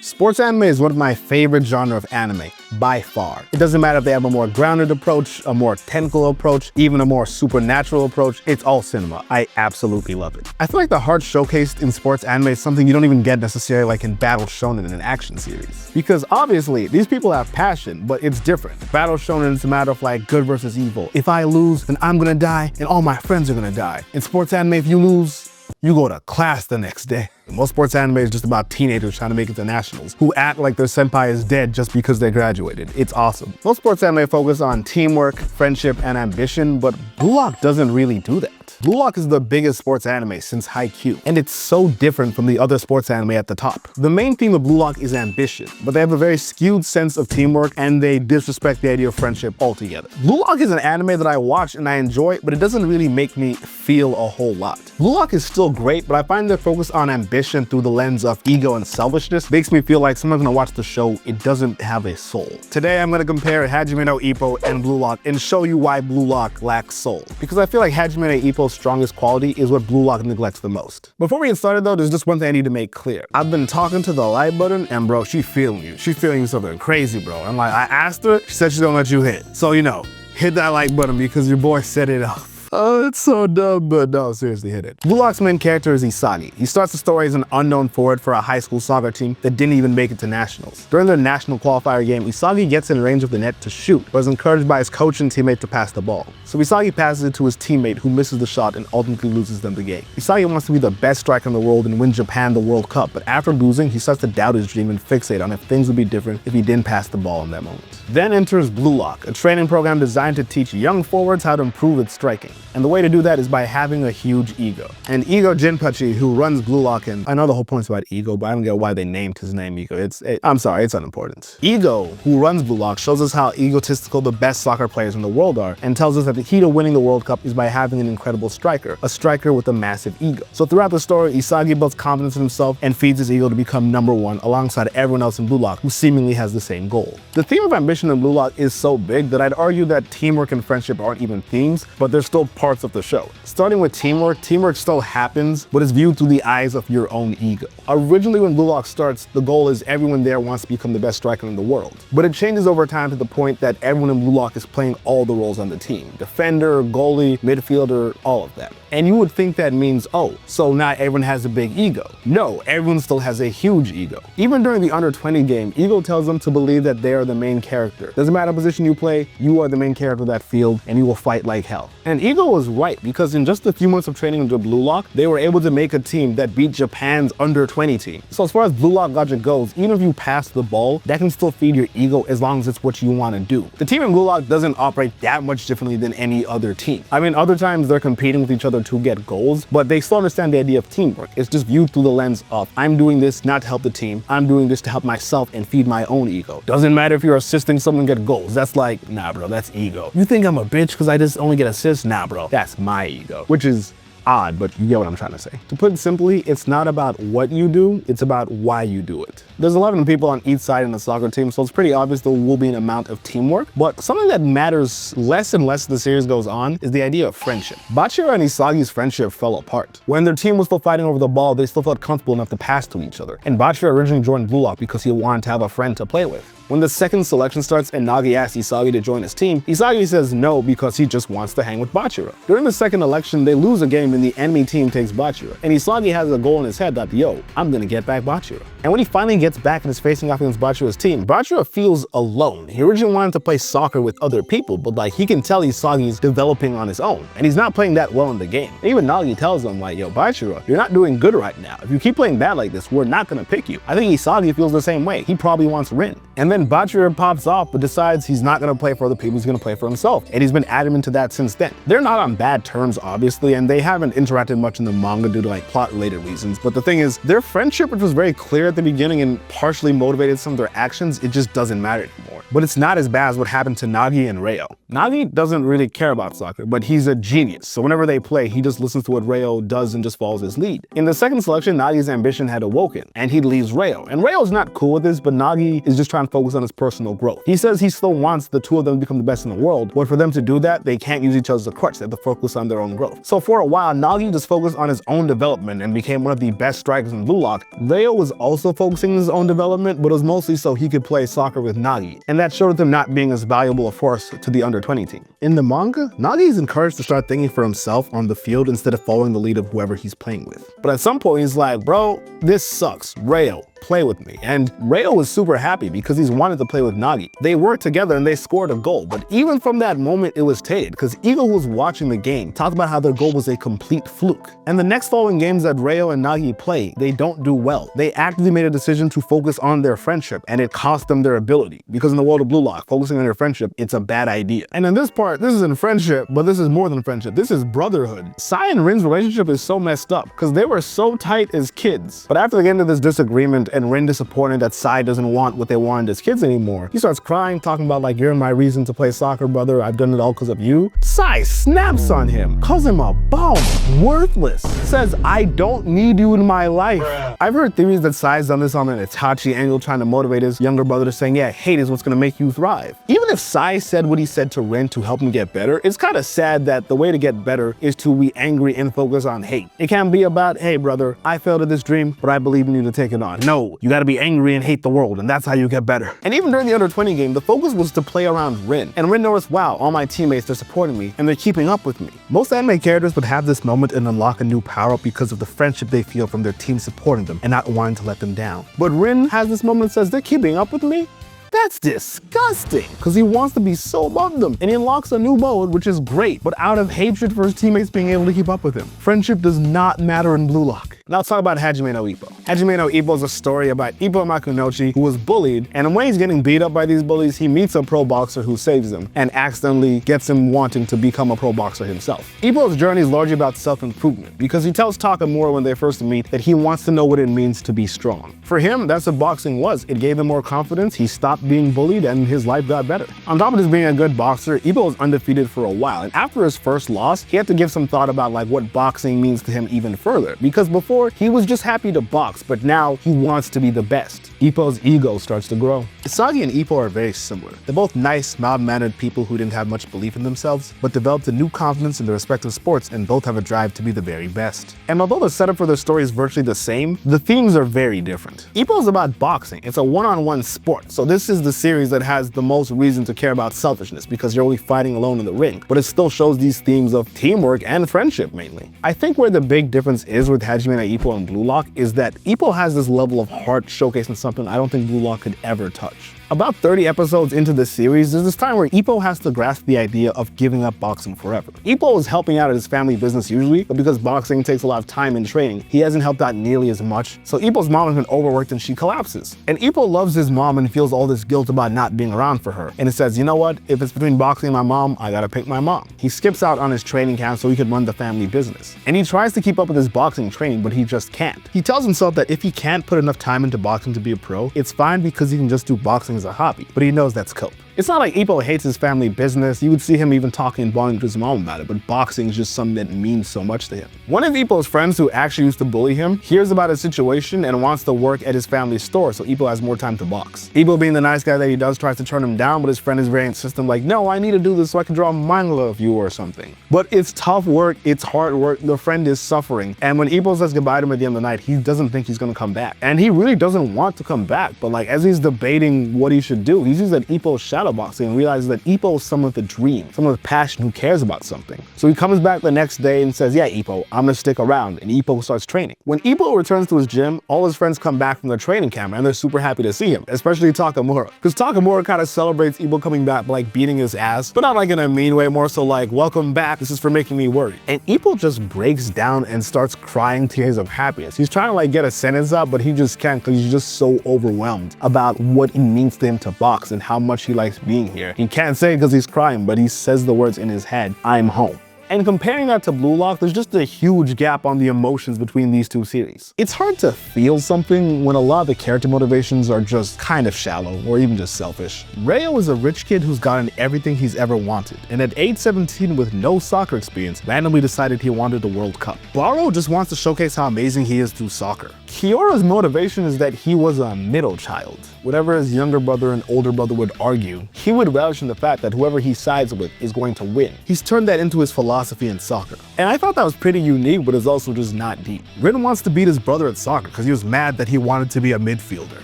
Sports anime is one of my favorite genre of anime, by far. It doesn't matter if they have a more grounded approach, a more technical approach, even a more supernatural approach, it's all cinema. I absolutely love it. I feel like the heart showcased in sports anime is something you don't even get necessarily like in Battle Shonen in an action series. Because obviously, these people have passion, but it's different. Battle Shonen is a matter of like good versus evil. If I lose, then I'm gonna die, and all my friends are gonna die. In sports anime, if you lose, you go to class the next day. Most sports anime is just about teenagers trying to make it to nationals who act like their senpai is dead just because they graduated. It's awesome. Most sports anime focus on teamwork, friendship, and ambition, but Blue Lock doesn't really do that. Blue Lock is the biggest sports anime since Haikyuu, and it's so different from the other sports anime at the top. The main theme of Blue Lock is ambition, but they have a very skewed sense of teamwork and they disrespect the idea of friendship altogether. Blue Lock is an anime that I watch and I enjoy, but it doesn't really make me feel a whole lot. Blue Lock is still great, but I find their focus on ambition through the lens of ego and selfishness makes me feel like someone's gonna watch the show, it doesn't have a soul. Today I'm gonna compare Hajime no Ippo and Blue Lock and show you why Blue Lock lacks soul. Because I feel like Hajime no Ippo's strongest quality is what Blue Lock neglects the most. Before we get started though, there's just one thing I need to make clear. I've been talking to the like button and bro, she feeling you. She feeling you something crazy, bro. I'm like, I asked her, she said she's gonna let you hit. So you know, hit that like button because your boy set it up. Oh, it's so dumb, but no, seriously, hit it. Blue Lock's main character is Isagi. He starts the story as an unknown forward for a high school soccer team that didn't even make it to nationals. During their national qualifier game, Isagi gets in range of the net to shoot, but is encouraged by his coach and teammate to pass the ball. So Isagi passes it to his teammate who misses the shot and ultimately loses them the game. Isagi wants to be the best striker in the world and win Japan the World Cup, but after losing, he starts to doubt his dream and fixate on if things would be different if he didn't pass the ball in that moment. Then enters Blue Lock, a training program designed to teach young forwards how to improve its striking. And the way to do that is by having a huge ego. And Ego Jinpachi, who runs Blue Lock, and I know the whole point's about Ego, but I don't get why they named his name Ego. I'm sorry, it's unimportant. Ego, who runs Blue Lock, shows us how egotistical the best soccer players in the world are, and tells us that the key to winning the World Cup is by having an incredible striker, a striker with a massive ego. So throughout the story, Isagi builds confidence in himself and feeds his ego to become #1 alongside everyone else in Blue Lock who seemingly has the same goal. The theme of ambition in Blue Lock is so big that I'd argue that teamwork and friendship aren't even themes, but they're still parts of the show. Starting with teamwork still happens, but it's viewed through the eyes of your own ego. Originally when Blue Lock starts, the goal is everyone there wants to become the best striker in the world. But it changes over time to the point that everyone in Blue Lock is playing all the roles on the team. Defender, goalie, midfielder, all of that. And you would think that means, oh, so not everyone has a big ego. No, everyone still has a huge ego. Even during the under 20 game, ego tells them to believe that they are the main character. Doesn't matter what position you play, you are the main character of that field and you will fight like hell. And ego was right because in just a few months of training under Blue Lock, they were able to make a team that beat Japan's under 20 team. So as far as Blue Lock logic goes, even if you pass the ball, that can still feed your ego as long as it's what you want to do. The team in Blue Lock doesn't operate that much differently than any other team. I mean, other times they're competing with each other to get goals, but they still understand the idea of teamwork. It's just viewed through the lens of, I'm doing this not to help the team, I'm doing this to help myself and feed my own ego. Doesn't matter if you're assisting someone get goals. That's like, nah bro, that's ego. You think I'm a bitch because I just only get assists? Nah bro, that's my ego. Which is odd, but you get what I'm trying to say. To put it simply, it's not about what you do, it's about why you do it. There's 11 people on each side in the soccer team, so it's pretty obvious there will be an amount of teamwork, but something that matters less and less as the series goes on is the idea of friendship. Bachira and Isagi's friendship fell apart. When their team was still fighting over the ball, they still felt comfortable enough to pass to each other. And Bachira originally joined Blue Lock because he wanted to have a friend to play with. When the second selection starts and Nagi asks Isagi to join his team, Isagi says no because he just wants to hang with Bachira. During the second election, they lose a game and the enemy team takes Bachira. And Isagi has a goal in his head that, yo, I'm gonna get back Bachira. And when he finally gets back and is facing off against Bachira's team, Bachira feels alone. He originally wanted to play soccer with other people, but like he can tell Isagi's developing on his own. And he's not playing that well in the game. And even Nagi tells him like, yo, Bachira, you're not doing good right now. If you keep playing bad like this, we're not gonna pick you. I think Isagi feels the same way. He probably wants Rin. And then Bachira pops off but decides he's not gonna play for other people, he's gonna play for himself. And he's been adamant to that since then. They're not on bad terms, obviously, and they haven't interacted much in the manga due to like plot-related reasons. But the thing is, their friendship, which was very clear at the beginning and partially motivated some of their actions, it just doesn't matter anymore. But it's not as bad as what happened to Nagi and Reo. Nagi doesn't really care about soccer, but he's a genius. So whenever they play, he just listens to what Reo does and just follows his lead. In the second selection, Nagi's ambition had awoken, and he leaves Reo. And Reo's not cool with this, but Nagi is just trying to focus on his personal growth. He says he still wants the two of them to become the best in the world, but for them to do that, they can't use each other as a crutch. They have to focus on their own growth. So for a while, Nagi just focused on his own development and became one of the best strikers in Blue Lock. Reo was also focusing on his own development, but it was mostly so he could play soccer with Nagi. And that showed them not being as valuable a force to the under-20 team. In the manga, Nagi is encouraged to start thinking for himself on the field instead of following the lead of whoever he's playing with. But at some point, he's like, bro, this sucks. Reo, play with me. And Reo was super happy because he's wanted to play with Nagi. They worked together and they scored a goal. But even from that moment, it was tainted because Eagle, who was watching the game, talked about how their goal was a complete fluke. And the next following games that Reo and Nagi play, they don't do well. They actively made a decision to focus on their friendship, and it cost them their ability. Because in the world of Blue Lock, focusing on your friendship, it's a bad idea. And in this part, this isn't friendship, but this is more than friendship. This is brotherhood. Sai and Rin's relationship is so messed up because they were so tight as kids. But after the end of this disagreement and Rin disappointed that Sai doesn't want what they wanted as kids anymore, he starts crying, talking about like, you're my reason to play soccer, brother. I've done it all because of you. Sai snaps on him, calls him a bum, worthless, says, I don't need you in my life. I've heard theories that Sai's done this on an Itachi angle, trying to motivate his younger brother to saying, yeah, hate is what's gonna make you thrive. Even if Sai said what he said to Rin to help him get better, it's kind of sad that the way to get better is to be angry and focus on hate. It can't be about, hey brother, I failed at this dream, but I believe in you to take it on. No, you gotta be angry and hate the world, and that's how you get better. And even during the under-20 game, the focus was to play around Rin. And Rin noticed, wow, all my teammates, they're supporting me, and they're keeping up with me. Most anime characters would have this moment and unlock a new power-up because of the friendship they feel from their team supporting them and not wanting to let them down. But Rin has this moment and says, they're keeping up with me? That's disgusting, because he wants to be so above them, and he unlocks a new mode, which is great, but out of hatred for his teammates being able to keep up with him. Friendship does not matter in Blue Lock. Now let's talk about Hajime no Ippo. Hajime no Ippo is a story about Ippo Makunochi, who was bullied, and when he's getting beat up by these bullies, he meets a pro boxer who saves him and accidentally gets him wanting to become a pro boxer himself. Ippo's journey is largely about self-improvement, because he tells Takamura when they first meet that he wants to know what it means to be strong. For him, that's what boxing was. It gave him more confidence, he stopped being bullied, and his life got better. On top of just being a good boxer, Ippo was undefeated for a while, and after his first loss, he had to give some thought about like what boxing means to him even further, because before, he was just happy to box, but now he wants to be the best. Ippo's ego starts to grow. Isagi and Ippo are very similar. They're both nice, mild-mannered people who didn't have much belief in themselves, but developed a new confidence in their respective sports, and both have a drive to be the very best. And although the setup for their story is virtually the same, the themes are very different. Ippo's about boxing. It's a one-on-one sport, so this is the series that has the most reason to care about selfishness, because you're only fighting alone in the ring, but it still shows these themes of teamwork and friendship mainly. I think where the big difference is with Hajime no Ippo and Blue Lock is that Ippo has this level of heart showcasing something I don't think Blue Lock could ever touch. About 30 episodes into this series, there's this time where Ippo has to grasp the idea of giving up boxing forever. Ippo is helping out at his family business usually, but because boxing takes a lot of time and training, he hasn't helped out nearly as much, so Ippo's mom has been overworked and she collapses. And Ippo loves his mom and feels all this guilt about not being around for her. And it says, you know what, if it's between boxing and my mom, I gotta pick my mom. He skips out on his training camp so he could run the family business. And he tries to keep up with his boxing training, but he just can't. He tells himself that if he can't put enough time into boxing to be a pro, it's fine because he can just do boxing as a hobby, but he knows that's cope. It's not like Ippo hates his family business. You would see him even talking and bonding to his mom about it, but boxing is just something that means so much to him. One of Ippo's friends who actually used to bully him hears about his situation and wants to work at his family's store so Ippo has more time to box. Ippo, being the nice guy that he does, tries to turn him down, but his friend is very insistent, like, no, I need to do this so I can draw a manga of you or something. But it's tough work, it's hard work, the friend is suffering, and when Ippo says goodbye to him at the end of the night, he doesn't think he's gonna come back. And he really doesn't want to come back, but like as he's debating what he should do, he sees that Ippo's shadowboxing and realizes that Ippo is someone with a dream, someone with passion who cares about something. So he comes back the next day and says, yeah, Ippo, I'm gonna stick around, and Ippo starts training. When Ippo returns to his gym, all his friends come back from their training camp and they're super happy to see him, especially Takamura. Because Takamura kind of celebrates Ippo coming back by like beating his ass, but not like in a mean way, more so like, welcome back, this is for making me worried. And Ippo just breaks down and starts crying tears of happiness. He's trying to like get a sentence out, but he just can't because he's just so overwhelmed about what it means to him to box and how much he likes being here. He can't say it because he's crying, but he says the words in his head, I'm home. And comparing that to Blue Lock, there's just a huge gap on the emotions between these two series. It's hard to feel something when a lot of the character motivations are just kind of shallow or even just selfish. Reo is a rich kid who's gotten everything he's ever wanted, and at age 17 with no soccer experience, randomly decided he wanted the World Cup. Baro just wants to showcase how amazing he is through soccer. Kyora's motivation is that he was a middle child. Whatever his younger brother and older brother would argue, he would relish in the fact that whoever he sides with is going to win. He's turned that into his philosophy in soccer. And I thought that was pretty unique, but it's also just not deep. Rin wants to beat his brother at soccer because he was mad that he wanted to be a midfielder.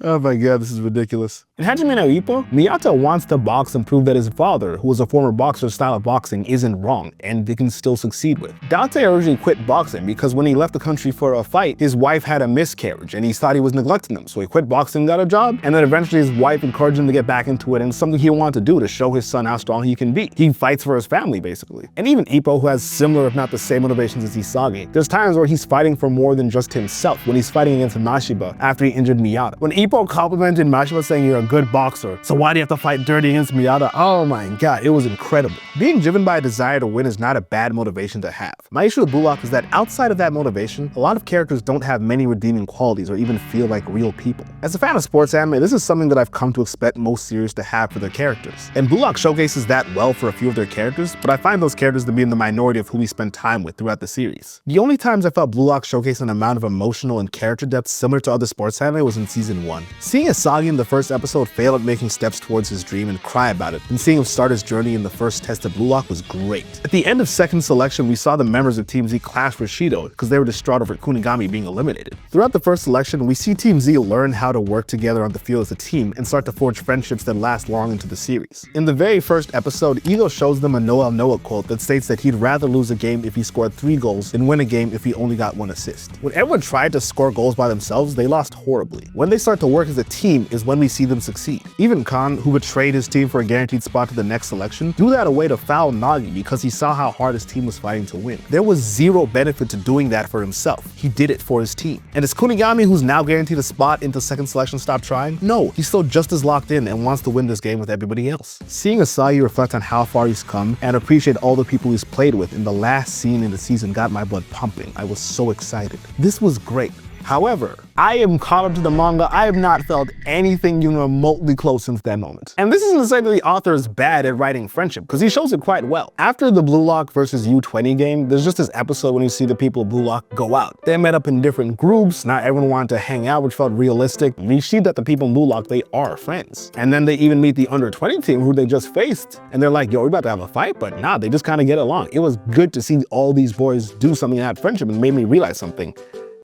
Oh my god, this is ridiculous. In Hajime no Ippo, Miyata wants to box and prove that his father, who was a former boxer's style of boxing, isn't wrong and they can still succeed with. Date originally quit boxing because when he left the country for a fight, his wife had a miscarriage and he thought he was neglecting them, so he quit boxing, got a job, and then eventually his wife encouraged him to get back into it, and something he wanted to do to show his son how strong he can be. He fights for his family, basically. And even Ippo, who has similar if not the same motivations as Isagi, there's times where he's fighting for more than just himself when he's fighting against Mashiba after he injured Miyata. When Ippo complimented Mashiba saying you're a good boxer, so why do you have to fight dirty against Miyata? Oh my god, it was incredible. Being driven by a desire to win is not a bad motivation to have. My issue with Blue Lock is that outside of that motivation, a lot of characters don't have many redeeming qualities or even feel like real people. As a fan of sports anime, this is something that I've come to expect most series to have for their characters. And Blue Lock showcases that well for a few of their characters, but I find those characters to be in the minority of who we spend time with throughout the series. The only times I felt Blue Lock showcased an amount of emotional and character depth similar to other sports anime was in season 1. Seeing Isagi in the first episode fail at making steps towards his dream and cry about it, and seeing him start his journey in the first test of Blue Lock was great. At the end of second selection, we saw the members of Team Z clash for Shido because they were distraught over Kunigami being eliminated. Throughout the first selection, we see Team Z learn how to work together on the field as a team and start to forge friendships that last long into the series. In the very first episode, Ego shows them a Noel Noah quote that states that he'd rather lose a game if he scored 3 goals than win a game if he only got 1 assist. When everyone tried to score goals by themselves, they lost horribly. When they start to work as a team is when we see them succeed. Even Khan, who betrayed his team for a guaranteed spot to the next selection, threw that away to foul Nagi because he saw how hard his team was fighting to win. There was zero benefit to doing that for himself. He did it for his team. And is Kunigami, who's now guaranteed a spot into second selection, stop trying? No, he's still just as locked in and wants to win this game with everybody else. Seeing Asagi reflect on how far he's come and appreciate all the people he's played with in the last scene in the season got my blood pumping. I was so excited. This was great. However, I am caught up to the manga. I have not felt anything even remotely close since that moment. And this isn't to say that the author is bad at writing friendship, because he shows it quite well. After the Blue Lock versus U20 game, there's just this episode when you see the people of Blue Lock go out. They met up in different groups, not everyone wanted to hang out, which felt realistic. We see that the people in Blue Lock, they are friends. And then they even meet the under 20 team who they just faced, and they're like, yo, we're about to have a fight, but nah, they just kind of get along. It was good to see all these boys do something and have friendship, and made me realize something.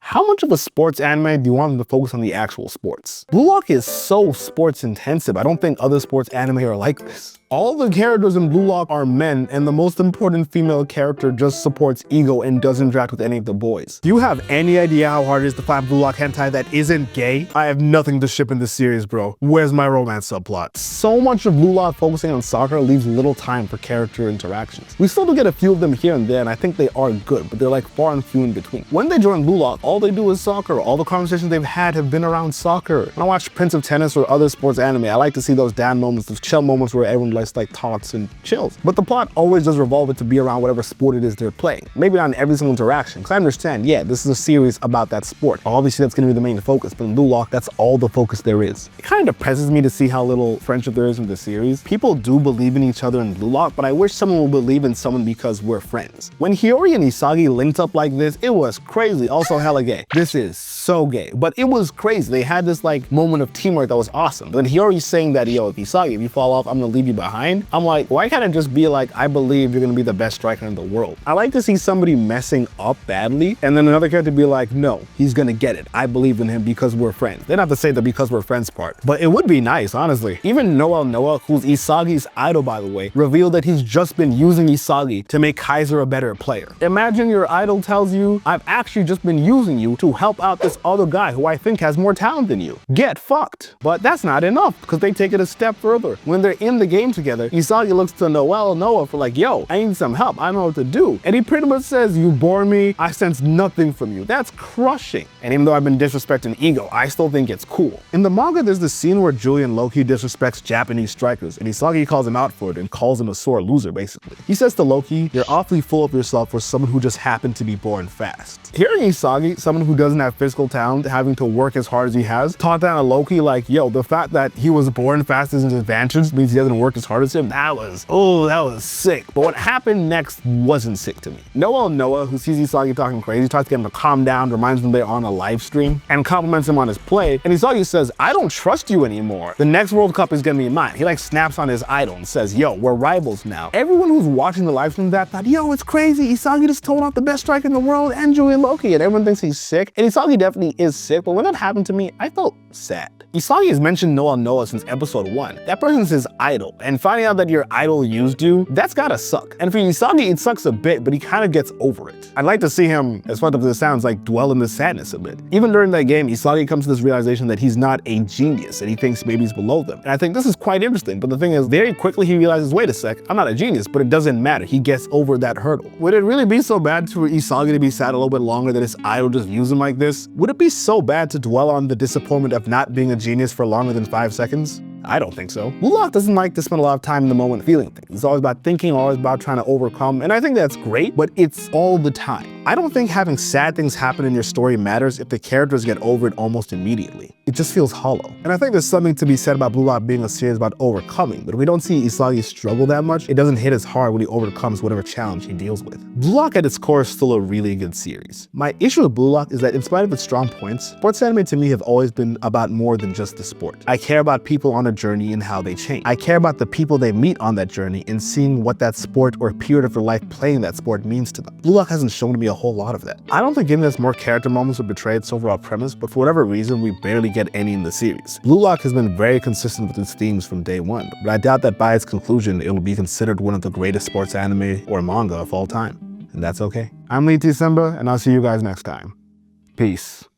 How much of a sports anime do you want them to focus on the actual sports? Blue Lock is so sports intensive. I don't think other sports anime are like this. All the characters in Blue Lock are men, and the most important female character just supports Ego and doesn't interact with any of the boys. Do you have any idea how hard it is to find Blue Lock hentai that isn't gay? I have nothing to ship in this series, bro. Where's my romance subplot? So much of Blue Lock focusing on soccer leaves little time for character interactions. We still do get a few of them here and there, and I think they are good, but they're like far and few in between. When they join Blue Lock, all they do is soccer. All the conversations they've had have been around soccer. When I watch Prince of Tennis or other sports anime, I like to see those down moments, those chill moments where everyone like talks and chills. But the plot always does revolve it to be around whatever sport it is they're playing. Maybe not in every single interaction, because I understand, yeah, this is a series about that sport. Obviously that's gonna be the main focus, but in Blue Lock, that's all the focus there is. It kind of depresses me to see how little friendship there is in the series. People do believe in each other in Blue Lock, but I wish someone would believe in someone because we're friends. When Hiyori and Isagi linked up like this, it was crazy. Also hella gay. This is so gay, but it was crazy. They had this like moment of teamwork that was awesome. But Hiyori's saying that, yo, if Isagi, if you fall off, I'm gonna leave you behind. I'm like, why can't it just be like, I believe you're gonna be the best striker in the world? I like to see somebody messing up badly, and then another character be like, no, he's gonna get it. I believe in him because we're friends. They don't have to say the because we're friends part, but it would be nice, honestly. Even Noel Noah, who's Isagi's idol, by the way, revealed that he's just been using Isagi to make Kaiser a better player. Imagine your idol tells you, I've actually just been using you to help out this other guy who I think has more talent than you. Get fucked. But that's not enough, because they take it a step further. When they're in the game together, Isagi looks to Noah for like, yo, I need some help. I don't know what to do. And he pretty much says, you bore me. I sense nothing from you. That's crushing. And even though I've been disrespecting Ego, I still think it's cool. In the manga, there's this scene where Julian Loki disrespects Japanese strikers, and Isagi calls him out for it and calls him a sore loser, basically. He says to Loki, you're awfully full of yourself for someone who just happened to be born fast. Hearing Isagi, someone who doesn't have physical talent, having to work as hard as he has, taught down to Loki like, yo, the fact that he was born fast is an advantage means he doesn't work as hard as him. That was sick. But what happened next wasn't sick to me. Noah, who sees Isagi talking crazy, tries to get him to calm down, reminds him they're on a live stream, and compliments him on his play. And Isagi says, I don't trust you anymore. The next World Cup is gonna be mine. He like snaps on his idol and says, yo, we're rivals now. Everyone who's watching the live stream that thought, yo, it's crazy. Isagi just told off the best striker in the world and Julian Loki, and everyone thinks he's sick. And Isagi definitely is sick, but when that happened to me, I felt sad. Isagi has mentioned Noah since episode 1. That person's his idol, and finding out that your idol used you, that's gotta suck. And for Isagi, it sucks a bit, but he kind of gets over it. I'd like to see him, as fucked up as it sounds, like dwell in the sadness a bit. Even during that game, Isagi comes to this realization that he's not a genius, and he thinks maybe he's below them. And I think this is quite interesting, but the thing is, very quickly he realizes, wait a sec, I'm not a genius, but it doesn't matter. He gets over that hurdle. Would it really be so bad for Isagi to be sad a little bit longer that his idol just used him like this? Would it be so bad to dwell on the disappointment of not being a genius for longer than 5 seconds? I don't think so. Blue Lock doesn't like to spend a lot of time in the moment feeling things. It's always about thinking, always about trying to overcome, and I think that's great, but it's all the time. I don't think having sad things happen in your story matters if the characters get over it almost immediately. It just feels hollow. And I think there's something to be said about Blue Lock being a series about overcoming, but if we don't see Isagi struggle that much, it doesn't hit as hard when he overcomes whatever challenge he deals with. Blue Lock at its core is still a really good series. My issue with Blue Lock is that in spite of its strong points, sports anime to me have always been about more than just the sport. I care about people on a journey and how they change. I care about the people they meet on that journey and seeing what that sport or period of their life playing that sport means to them. Blue Lock hasn't shown me a whole lot of that. I don't think giving us more character moments would betray its overall premise, but for whatever reason, we barely get any in the series. Blue Lock has been very consistent with its themes from day one, but I doubt that by its conclusion, it will be considered one of the greatest sports anime or manga of all time. And that's okay. I'm Lee T. Simba, and I'll see you guys next time. Peace.